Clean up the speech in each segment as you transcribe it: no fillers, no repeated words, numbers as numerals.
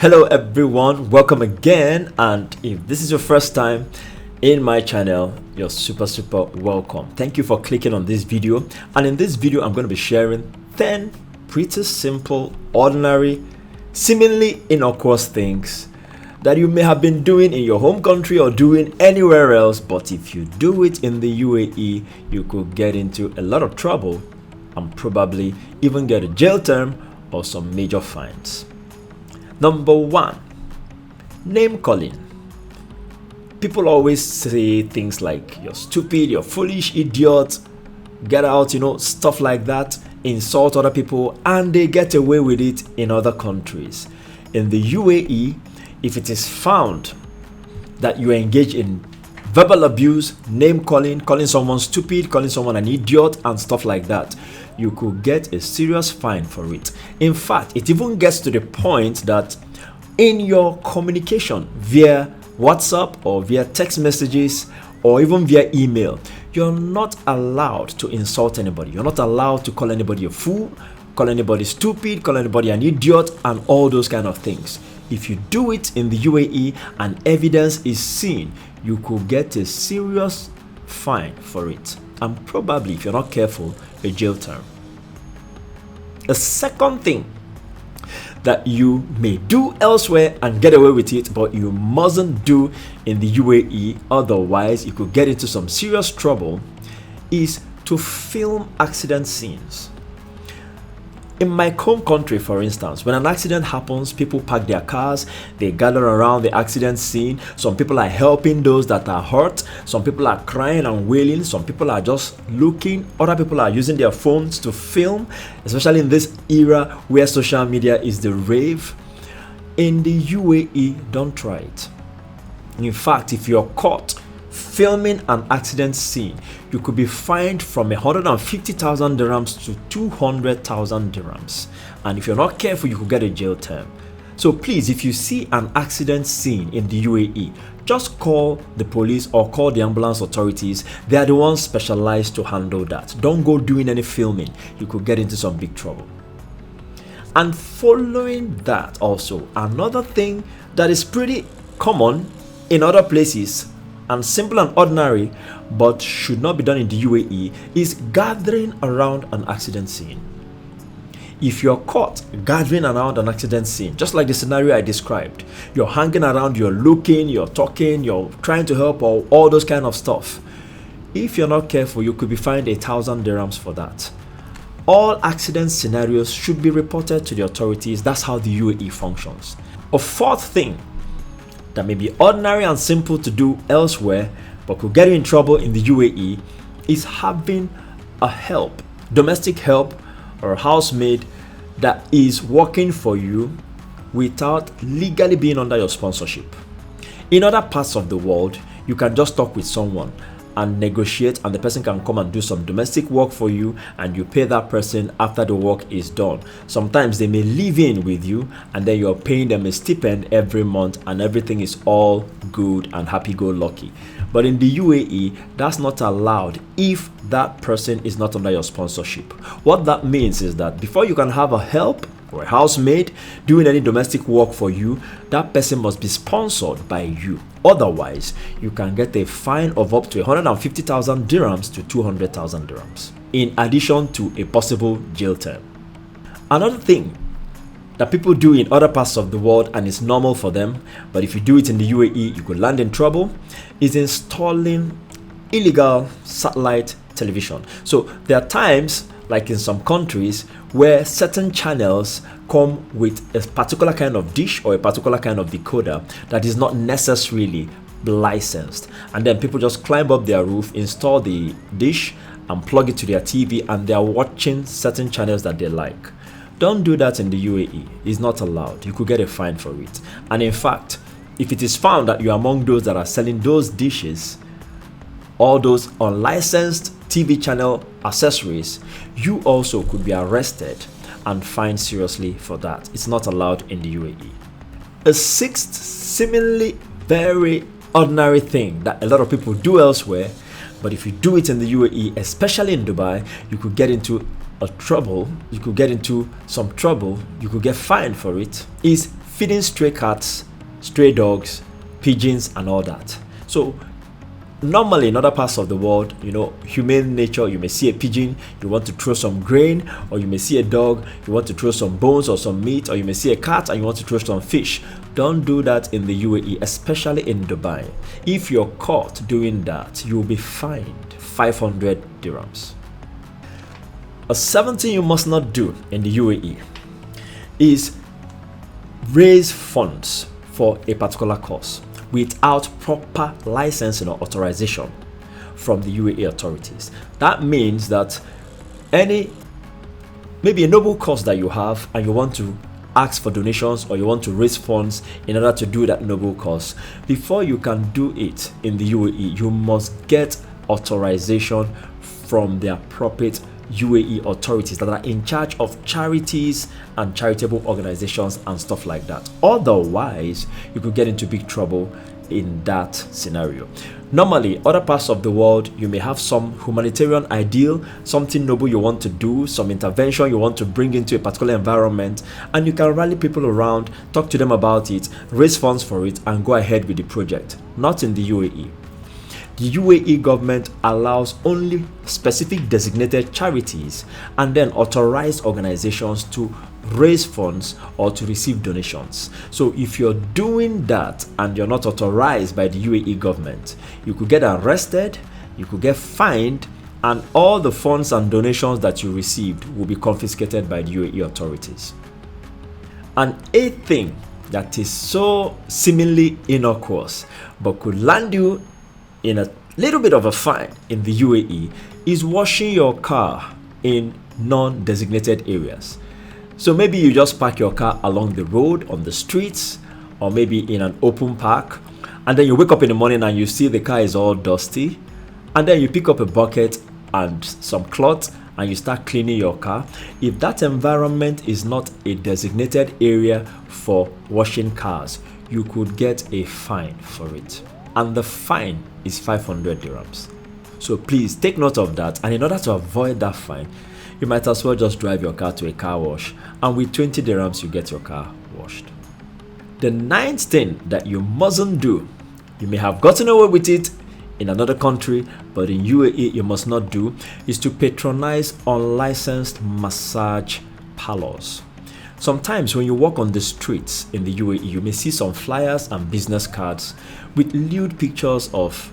Hello everyone, welcome again, and if this is your first time in my channel, you're super welcome. Thank you for clicking on this video. And in this video I'm going to be sharing 10 pretty simple, ordinary, seemingly innocuous things that you may have been doing in your home country or doing anywhere else, but if you do it in the UAE, you could get into a lot of trouble and probably even get a jail term or some major fines. Number 1, name calling. People always say things like you're stupid, you're foolish, idiot, get out, stuff like that, insult other people, and they get away with it in other countries. In the UAE, if it is found that you engage in verbal abuse, name calling, calling someone stupid, calling someone an idiot, and stuff like that, you could get a serious fine for it. In fact, it even gets to the point that in your communication via WhatsApp or via text messages or even via email, you're not allowed to insult anybody. You're not allowed to call anybody a fool, call anybody stupid, call anybody an idiot, and all those kind of things. If you do it in the UAE and evidence is seen, you could get a serious fine for it, and probably, if you're not careful, a jail term. The second thing that you may do elsewhere and get away with it, but you mustn't do in the UAE, otherwise you could get into some serious trouble, is to film accident scenes. In my home country, for instance, when an accident happens, people park their cars, they gather around the accident scene. Some people are helping those that are hurt. Some people are crying and wailing. Some people are just looking. Other people are using their phones to film, especially in this era where social media is the rave. In the UAE, don't try it. In fact, if you're caught filming an accident scene, you could be fined from 150,000 dirhams to 200,000 dirhams, and if you're not careful, you could get a jail term. So please, if you see an accident scene in the UAE, just call the police or call the ambulance authorities. They are the ones specialized to handle that. Don't go doing any filming. You could get into some big trouble. And following that, also another thing that is pretty common in other places and simple and ordinary, but should not be done in the UAE, is gathering around an accident scene. If you're caught gathering around an accident scene, just like the scenario I described, you're hanging around, you're looking, you're talking, you're trying to help, or all those kind of stuff. If you're not careful, you could be fined 1,000 dirhams for that. All accident scenarios should be reported to the authorities. That's how the UAE functions. A fourth thing that may be ordinary and simple to do elsewhere but could get you in trouble in the UAE is having a help, domestic help or a housemaid that is working for you without legally being under your sponsorship. In other parts of the world, you can just talk with someone and negotiate, and the person can come and do some domestic work for you, and you pay that person after the work is done. Sometimes they may live in with you and then you're paying them a stipend every month, and everything is all good and happy-go-lucky. But in the UAE, that's not allowed if that person is not under your sponsorship. What that means is that before you can have a help or a housemaid doing any domestic work for you, that person must be sponsored by you. Otherwise, you can get a fine of up to 150,000 dirhams to 200,000 dirhams, in addition to a possible jail term. Another thing that people do in other parts of the world, and it's normal for them, but if you do it in the UAE, you could land in trouble, is installing illegal satellite television. So there are times, like in some countries, where certain channels come with a particular kind of dish or a particular kind of decoder that is not necessarily licensed, and then people just climb up their roof, install the dish and plug it to their TV, and they are watching certain channels that they like. Don't do that in the UAE. It's not allowed. You could get a fine for it. And in fact, if it is found that you're among those that are selling those dishes, all those unlicensed TV channel accessories, you also could be arrested and fined seriously for that. It's not allowed in the UAE. A sixth, seemingly very ordinary thing that a lot of people do elsewhere, but if you do it in the UAE, especially in Dubai, you could get into some trouble, you could get fined for it, is feeding stray cats, stray dogs, pigeons, and all that. So normally in other parts of the world, humane nature, you may see a pigeon, you want to throw some grain, or you may see a dog, you want to throw some bones or some meat, or you may see a cat and you want to throw some fish. Don't do that in the UAE, especially in Dubai. If you're caught doing that, you'll be fined 500 dirhams. A seventh thing you must not do in the UAE is raise funds for a particular cause without proper licensing or authorization from the UAE authorities. That means that maybe a noble cause that you have and you want to ask for donations or you want to raise funds in order to do that noble cause, before you can do it in the UAE, you must get authorization from the appropriate UAE authorities that are in charge of charities and charitable organizations and stuff like that. Otherwise, you could get into big trouble in that scenario. Normally, other parts of the world, you may have some humanitarian ideal, something noble you want to do, some intervention you want to bring into a particular environment, and you can rally people around, talk to them about it, raise funds for it, and go ahead with the project. Not in the UAE. The UAE government allows only specific designated charities and then authorized organizations to raise funds or to receive donations. So if you're doing that and you're not authorized by the UAE government, you could get arrested, you could get fined, and all the funds and donations that you received will be confiscated by the UAE authorities. And a thing that is so seemingly innocuous but could land you in a little bit of a fine in the UAE is washing your car in non-designated areas. So maybe you just park your car along the road, on the streets, or maybe in an open park, and then you wake up in the morning and you see the car is all dusty, and then you pick up a bucket and some cloth and you start cleaning your car. If that environment is not a designated area for washing cars, you could get a fine for it. And the fine is 500 dirhams. So please take note of that, and in order to avoid that fine, you might as well just drive your car to a car wash, and with 20 dirhams you get your car washed. The ninth thing that you mustn't do, you may have gotten away with it in another country, but in UAE you must not do, is to patronize unlicensed massage parlors. Sometimes when you walk on the streets in the UAE, you may see some flyers and business cards with lewd pictures of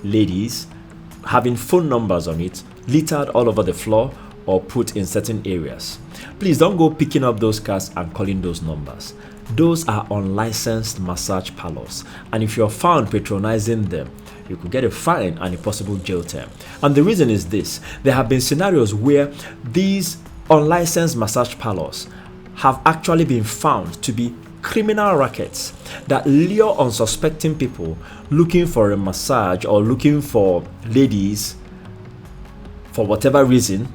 ladies having phone numbers on it, littered all over the floor or put in certain areas. Please don't go picking up those cards and calling those numbers. Those are unlicensed massage parlors, and if you're found patronizing them, you could get a fine and a possible jail term. And the reason is this: there have been scenarios where these unlicensed massage parlors have actually been found to be criminal rackets that lure unsuspecting people looking for a massage or looking for ladies for whatever reason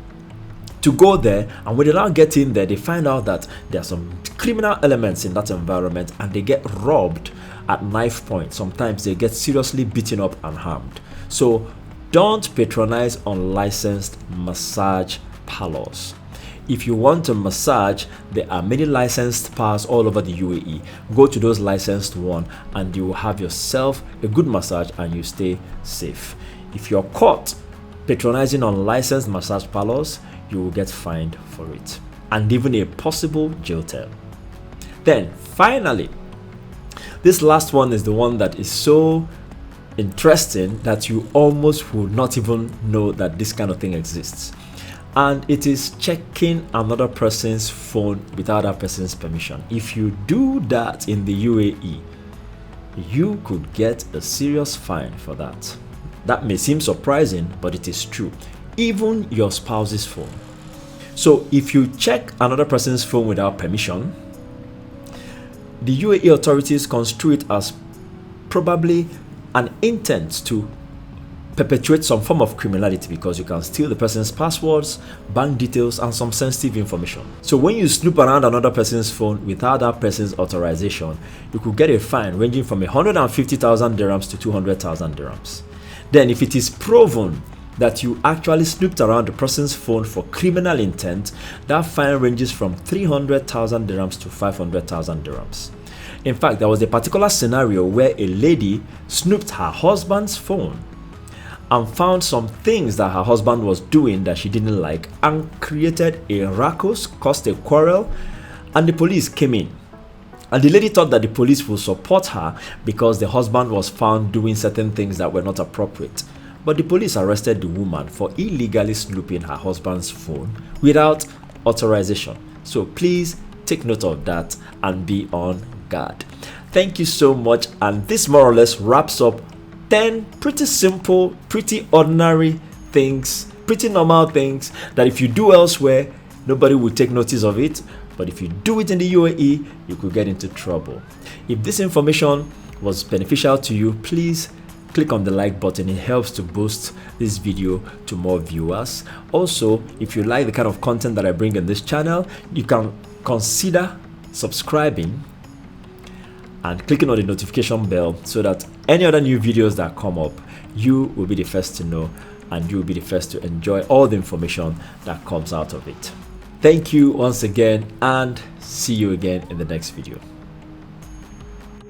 to go there, and when they now get in there, they find out that there are some criminal elements in that environment and they get robbed at knife point. Sometimes they get seriously beaten up and harmed. So don't patronize unlicensed massage parlors. If you want a massage, there are many licensed spas all over the UAE. Go to those licensed ones and you will have yourself a good massage and you stay safe. If you're caught patronizing unlicensed massage parlors, you will get fined for it and even a possible jail term. Then finally, this last one is the one that is so interesting that you almost would not even know that this kind of thing exists. And it is checking another person's phone without that person's permission. If you do that in the UAE, you could get a serious fine for that. That may seem surprising, but it is true. Even your spouse's phone. So if you check another person's phone without permission, the UAE authorities construe it as probably an intent to perpetuate some form of criminality, because you can steal the person's passwords, bank details, and some sensitive information. So when you snoop around another person's phone without that person's authorization, you could get a fine ranging from 150,000 dirhams to 200,000 dirhams. Then if it is proven that you actually snooped around the person's phone for criminal intent, that fine ranges from 300,000 dirhams to 500,000 dirhams. In fact, there was a particular scenario where a lady snooped her husband's phone and found some things that her husband was doing that she didn't like and created a ruckus, caused a quarrel, and the police came in. And the lady thought that the police would support her because the husband was found doing certain things that were not appropriate. But the police arrested the woman for illegally snooping her husband's phone without authorization. So please take note of that and be on guard. Thank you so much. And this more or less wraps up 10 pretty simple, pretty ordinary things, pretty normal things that if you do elsewhere, nobody will take notice of it. But if you do it in the UAE, you could get into trouble. If this information was beneficial to you, please click on the like button. It helps to boost this video to more viewers. Also, if you like the kind of content that I bring in this channel, you can consider subscribing and clicking on the notification bell so that any other new videos that come up, you will be the first to know and you will be the first to enjoy all the information that comes out of it. Thank you once again and see you again in the next video.